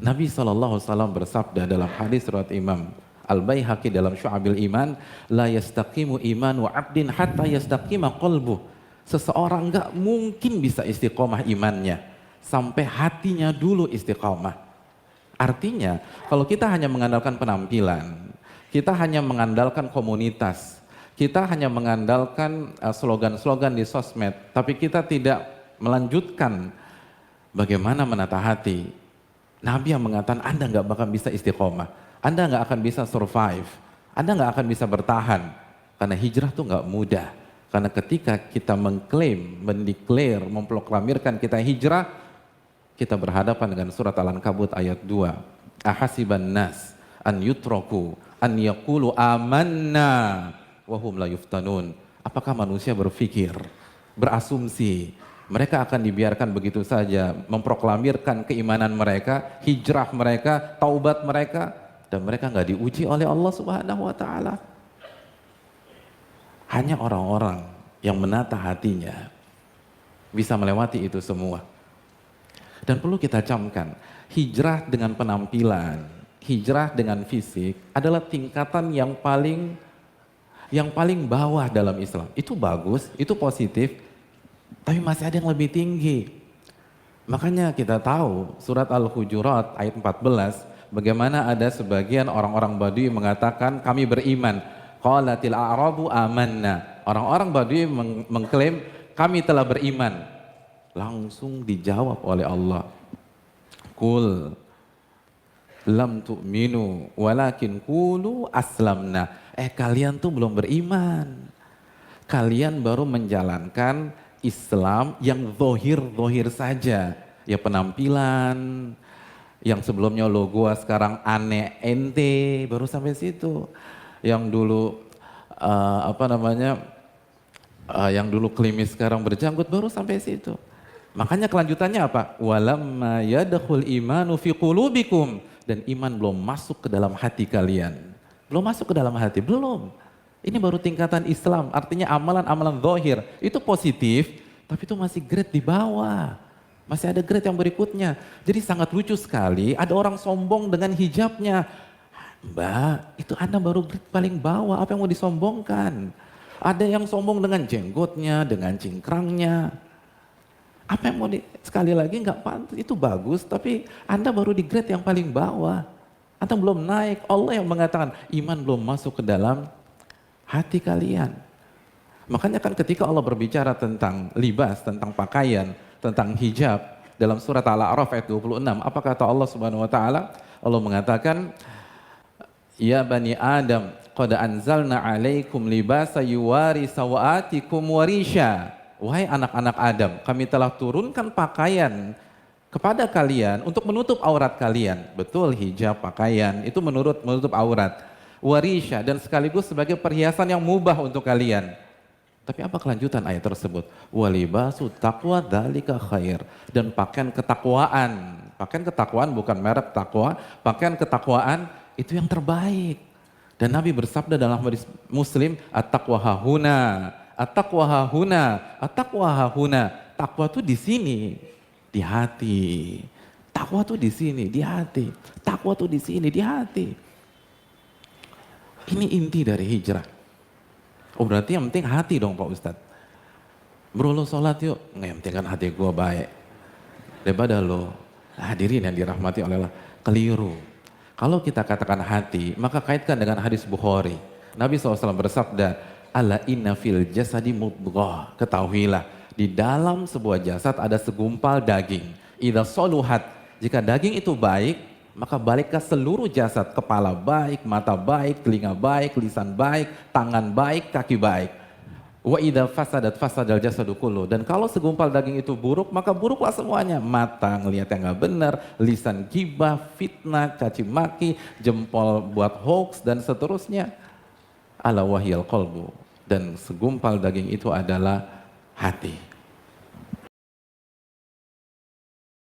Nabi SAW bersabda dalam hadis riwayat Imam Al-Baihaqi dalam Syu'abil Iman, la yastaqimu imanu 'abdin hatta yastaqima qalbuh. Seseorang enggak mungkin bisa istiqomah imannya sampai hatinya dulu istiqomah. Artinya, kalau kita hanya mengandalkan penampilan, kita hanya mengandalkan komunitas, kita hanya mengandalkan slogan-slogan di sosmed, tapi kita tidak melanjutkan bagaimana menata hati. Nabi yang mengatakan Anda nggak bakal bisa istiqomah, Anda nggak akan bisa survive, Anda nggak akan bisa bertahan. Karena hijrah tuh nggak mudah. Karena ketika kita mengklaim, mendeklar, memproklamirkan kita hijrah, kita berhadapan dengan surat Al-Ankabut ayat 2. Ahasiban nas an yutraku an yaqulu amanna wahum la yuftanun. Apakah manusia berpikir, berasumsi mereka akan dibiarkan begitu saja memproklamirkan keimanan mereka, hijrah mereka, taubat mereka, dan mereka nggak diuji oleh Allah Subhanahu wa taala? Hanya orang-orang yang menata hatinya bisa melewati itu semua. Dan perlu kita camkan, hijrah dengan penampilan, hijrah dengan fisik adalah tingkatan yang paling bawah dalam Islam. Itu bagus, itu positif, tapi masih ada yang lebih tinggi. Makanya kita tahu surat Al-Hujurat ayat 14, bagaimana ada sebagian orang-orang Badui mengatakan kami beriman. Qalatil a'rabu amanna. Orang-orang Badui mengklaim kami telah beriman. Langsung dijawab oleh Allah. Qul lam tu'minu walakin qulu aslamna. Kalian tuh belum beriman. Kalian baru menjalankan Islam yang zohir saja, ya penampilan, yang sebelumnya lo gua sekarang aneh ente, baru sampai situ. Yang dulu yang dulu klimis sekarang berjanggut, baru sampai situ. Makanya kelanjutannya apa? Walamma yadkhul imanu fi qulubikum, dan iman belum masuk ke dalam hati kalian. Belum masuk ke dalam hati, belum. Ini baru tingkatan Islam, artinya amalan-amalan zahir itu positif, tapi itu masih grade di bawah. Masih ada grade yang berikutnya. Jadi sangat lucu sekali, ada orang sombong dengan hijabnya. Mbak, itu Anda baru grade paling bawah, apa yang mau disombongkan? Ada yang sombong dengan jenggotnya, dengan cingkrangnya. Apa yang mau sekali lagi nggak pantas, itu bagus, tapi Anda baru di grade yang paling bawah. Anda belum naik, Allah yang mengatakan iman belum masuk ke dalam hati kalian. Makanya kan ketika Allah berbicara tentang libas, tentang pakaian, tentang hijab dalam surat Al-A'raf ayat 26, apa kata Allah Subhanahu wa taala? Allah mengatakan, "Ya bani Adam, qad anzalna 'alaikum libasa yuwari sawatikum warisha." Wahai anak-anak Adam, kami telah turunkan pakaian kepada kalian untuk menutup aurat kalian. Betul, hijab, pakaian itu menutup aurat. Warisha, dan sekaligus sebagai perhiasan yang mubah untuk kalian. Tapi apa kelanjutan ayat tersebut? Walibasu taqwa dzalika khair, dan pakaian ketakwaan. Pakaian ketakwaan bukan merek takwa, pakaian ketakwaan itu yang terbaik. Dan Nabi bersabda dalam hadis Muslim, at-taqwa hahuna, at-taqwa hahuna, at-taqwa hahuna. Takwa tuh di sini, di hati. Takwa tuh di sini, di hati. Takwa tuh di sini, di hati. Ini inti dari hijrah. Oh berarti yang penting hati dong Pak Ustadz. Bro lo sholat yuk, nggak, yang penting kan hati gue baik. Daripada lo hadirin yang dirahmati oleh Allah, keliru. Kalau kita katakan hati, maka kaitkan dengan hadis Bukhari. Nabi SAW bersabda, ala inna fil jasadi mudghah. Ketahuilah, di dalam sebuah jasad ada segumpal daging. Idza soluhat, jika daging itu baik, maka baliklah seluruh jasad, kepala baik, mata baik, telinga baik, lisan baik, tangan baik, kaki baik. Wa idza fasadat fasadal jasadu kullu. Dan kalau segumpal daging itu buruk, maka buruklah semuanya. Mata ngelihat yang nggak benar, lisan gibah, fitnah, caci maki, jempol buat hoax dan seterusnya. Ala wahyal qalbu. Dan segumpal daging itu adalah hati.